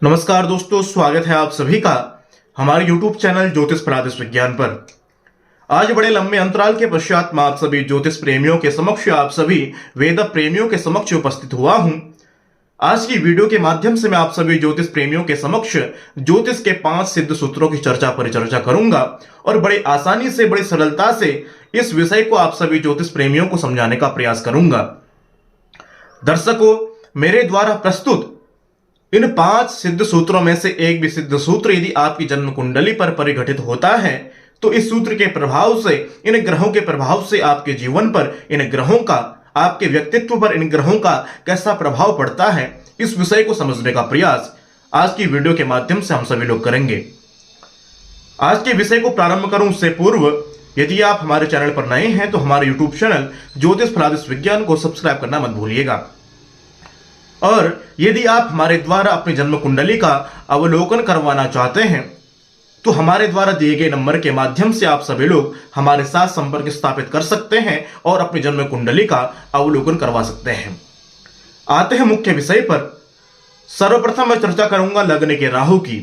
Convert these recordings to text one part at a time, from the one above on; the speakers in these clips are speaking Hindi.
नमस्कार दोस्तों, स्वागत है आप सभी का हमारे YouTube चैनल ज्योतिष प्रादेश विज्ञान पर। आज बड़े लंबे अंतराल के पश्चात मैं आप सभी ज्योतिष प्रेमियों के समक्ष, आप सभी वेद प्रेमियों के समक्ष उपस्थित हुआ हूं। आज की वीडियो के माध्यम से मैं आप सभी ज्योतिष प्रेमियों के समक्ष ज्योतिष के 5 सिद्ध सूत्रों की परिचर्चा करूंगा और बड़ी आसानी से, बड़ी सरलता से इस विषय को आप सभी ज्योतिष प्रेमियों को समझाने का प्रयास करूंगा। दर्शकों, मेरे द्वारा प्रस्तुत इन 5 सिद्ध सूत्रों में से एक भी सिद्ध सूत्र यदि आपकी जन्म कुंडली पर परिघटित होता है तो इस सूत्र के प्रभाव से, इन ग्रहों के प्रभाव से आपके जीवन पर, इन ग्रहों का आपके व्यक्तित्व पर, इन ग्रहों का कैसा प्रभाव पड़ता है, इस विषय को समझने का प्रयास आज की वीडियो के माध्यम से हम सभी लोग करेंगे। आज के विषय को प्रारंभ करूं उससे पूर्व, यदि आप हमारे चैनल पर नए हैं तो हमारे यूट्यूब चैनल ज्योतिष प्रादेश विज्ञान को सब्सक्राइब करना मत भूलिएगा। और यदि आप हमारे द्वारा अपनी जन्म कुंडली का अवलोकन करवाना चाहते हैं तो हमारे द्वारा दिए गए नंबर के माध्यम से आप सभी लोग हमारे साथ संपर्क स्थापित कर सकते हैं और अपनी जन्म कुंडली का अवलोकन करवा सकते हैं। आते हैं मुख्य विषय पर। सर्वप्रथम मैं चर्चा करूंगा लग्न के राहु की।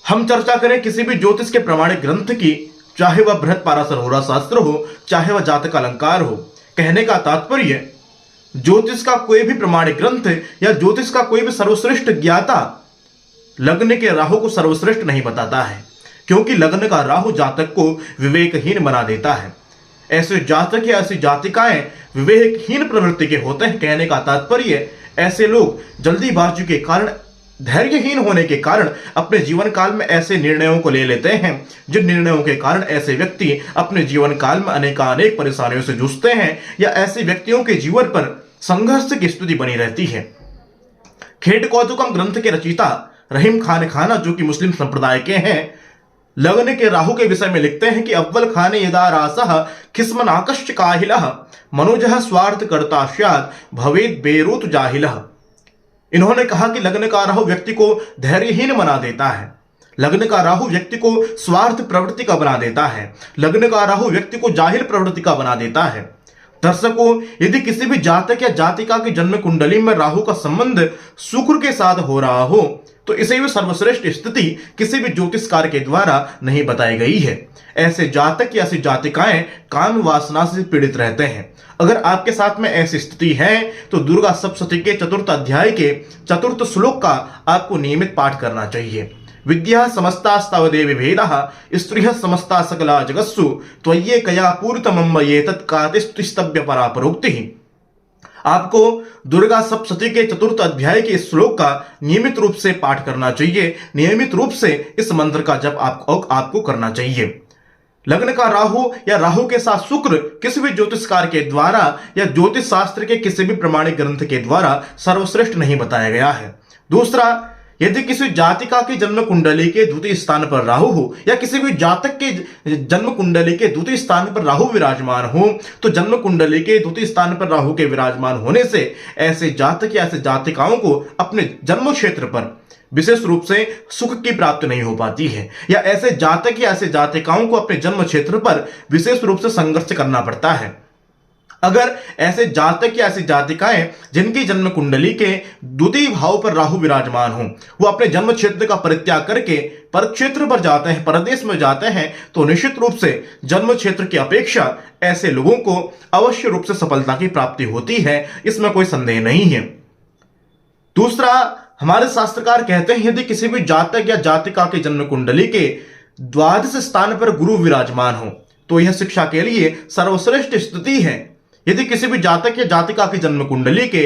हम चर्चा करें किसी भी ज्योतिष के प्रमाणिक ग्रंथ की, चाहे वह बृहत पाराशर होरा शास्त्र हो, चाहे वह जातक अलंकार हो। कहने का तात्पर्य, ज्योतिष का कोई भी प्रमाणिक ग्रंथ या ज्योतिष का कोई भी सर्वश्रेष्ठ ज्ञाता लग्न के राहु को सर्वश्रेष्ठ नहीं बताता है, क्योंकि लग्न का राहु जातक को विवेकहीन बना देता है। ऐसे जातक या ऐसी जातिकाएं विवेकहीन प्रवृत्ति के होते हैं। कहने का तात्पर्य, ऐसे लोग जल्दीबाजी के कारण, धैर्यहीन होने के कारण अपने जीवन काल में ऐसे निर्णयों को ले लेते हैं जिन निर्णयों के कारण ऐसे व्यक्ति अपने जीवन काल में अनेक परेशानियों से जूझते हैं या ऐसे व्यक्तियों के जीवन पर संघर्ष की स्थिति बनी रहती है। खेड कौतुकम ग्रंथ के रचयिता रहीम खान खाना, जो कि मुस्लिम संप्रदाय के हैं, लग्न के राहु के विषय में लिखते हैं कि अव्वल खाने यदा रासः खिस्मनाकश्च काहिलः मनोजः स्वार्थ कर्ता स्यात् भवेत् बेरुत जाहिलः। इन्होंने कहा कि लग्न का राहु व्यक्ति को धैर्यहीन बना देता है, लग्न का राहु व्यक्ति को स्वार्थ प्रवृत्ति का बना देता है, लग्न का राहु व्यक्ति को जाहिल प्रवृत्ति का बना देता है। दर्शकों, यदि किसी भी जातक या जातिका की जन्म कुंडली में राहु का संबंध शुक्र के साथ हो रहा हो तो इसे भी सर्वश्रेष्ठ स्थिति किसी भी ज्योतिषकार के द्वारा नहीं बताई गई है। ऐसे जातक या ऐसी जातिकाएं काम वासना से पीड़ित रहते हैं। अगर आपके साथ में ऐसी स्थिति है तो दुर्गा सप्तशती के 4th अध्याय के 4th श्लोक का आपको नियमित पाठ करना चाहिए। विद्या समस्तास्तवदेव भेदः स्त्रियः समस्ता सकला जगत्सु त्वय्येकया पूर्तमं ये तत्कातिस्तव्य परापरोक्तिः। आपको दुर्गा सप्तशती के 4th अध्याय के इस श्लोक का नियमित रूप से पाठ करना चाहिए। नियमित रूप से इस मंत्र का जप आपको करना चाहिए। लग्न का राहु या राहु के साथ शुक्र किसी भी ज्योतिषकार के द्वारा या ज्योतिष शास्त्र के किसी भी प्रमाणिक ग्रंथ के द्वारा सर्वश्रेष्ठ नहीं बताया गया है। दूसरा, यदि किसी जातिका की जन्म कुंडली के द्वितीय स्थान पर राहु हो या किसी भी जातक के जन्म कुंडली के द्वितीय स्थान पर राहु विराजमान हो तो जन्म कुंडली के द्वितीय स्थान पर राहु के विराजमान होने से ऐसे जातक या ऐसे जातिकाओं को अपने जन्म क्षेत्र पर विशेष रूप से सुख की प्राप्ति नहीं हो पाती है, या ऐसे जातक या ऐसे जातिकाओं को अपने जन्म क्षेत्र पर विशेष रूप से संघर्ष करना पड़ता है। अगर ऐसे जातक या ऐसी जातिकाएं जिनकी जन्म कुंडली के द्वितीय भाव पर राहु विराजमान हो, वो अपने जन्म क्षेत्र का परित्याग करके पर क्षेत्र पर जाते हैं, परदेश में जाते हैं, तो निश्चित रूप से जन्म क्षेत्र की अपेक्षा ऐसे लोगों को अवश्य रूप से सफलता की प्राप्ति होती है, इसमें कोई संदेह नहीं है। दूसरा, हमारे शास्त्रकार कहते हैं यदि किसी भी जातक या जातिका की जन्म कुंडली के द्वादश स्थान पर गुरु विराजमान हो तो यह शिक्षा के लिए सर्वश्रेष्ठ स्थिति है। यदि किसी भी जातक या जातिका की जन्म कुंडली के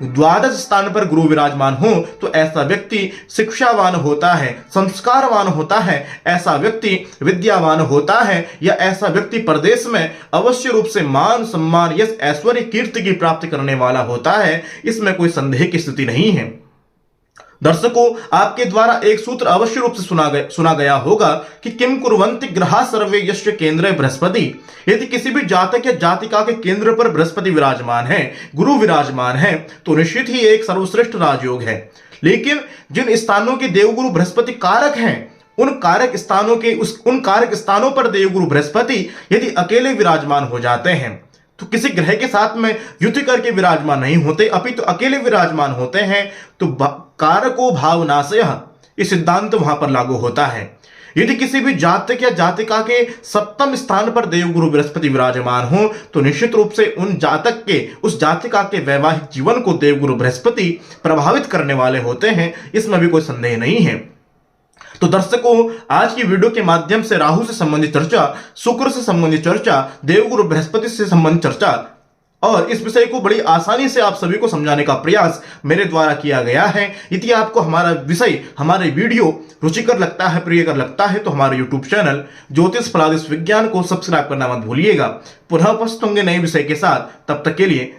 द्वादश स्थान पर गुरु विराजमान हो तो ऐसा व्यक्ति शिक्षावान होता है, संस्कारवान होता है, ऐसा व्यक्ति विद्यावान होता है, या ऐसा व्यक्ति प्रदेश में अवश्य रूप से मान सम्मान, यश, ऐश्वर्य, कीर्ति की प्राप्ति करने वाला होता है। इसमें कोई संदेह की स्थिति नहीं है। दर्शकों, आपके द्वारा एक सूत्र अवश्य रूप से सुना गया होगा कि किम कुर्वन्ति ग्रहा सर्वे यस्य केंद्रे बृहस्पति। यदि किसी भी जातक या जातिका के केंद्र पर बृहस्पति विराजमान है, गुरु विराजमान है, तो निश्चित ही एक सर्वश्रेष्ठ राजयोग है। लेकिन जिन स्थानों के देवगुरु बृहस्पति कारक हैं, उन कारक स्थानों पर देवगुरु बृहस्पति यदि अकेले विराजमान हो जाते हैं तो किसी ग्रह के साथ में युति करके विराजमान नहीं होते, अपितु अकेले विराजमान होते हैं, तो कारको भावनाशयः इस सिद्धांत वहां पर लागू होता है। यदि किसी भी जातक या जातिका के सप्तम स्थान पर देवगुरु बृहस्पति विराजमान हो तो निश्चित रूप से उन जातक के, उस जातिका के वैवाहिक जीवन को देवगुरु बृहस्पति प्रभावित करने वाले होते हैं, इसमें भी कोई संदेह नहीं है। तो दर्शकों, आज की वीडियो के माध्यम से राहु से संबंधित चर्चा, शुक्र से संबंधित चर्चा, देवगुरु बृहस्पति से संबंधित चर्चा और इस विषय को बड़ी आसानी से आप सभी को समझाने का प्रयास मेरे द्वारा किया गया है। यदि आपको हमारा विषय, हमारे वीडियो रुचिकर लगता है, प्रियकर लगता है, तो हमारे YouTube चैनल ज्योतिष प्रादेशिक विज्ञान को सब्सक्राइब करना मत भूलिएगा। पुनः उपस्थित होंगे नए विषय के साथ, तब तक के लिए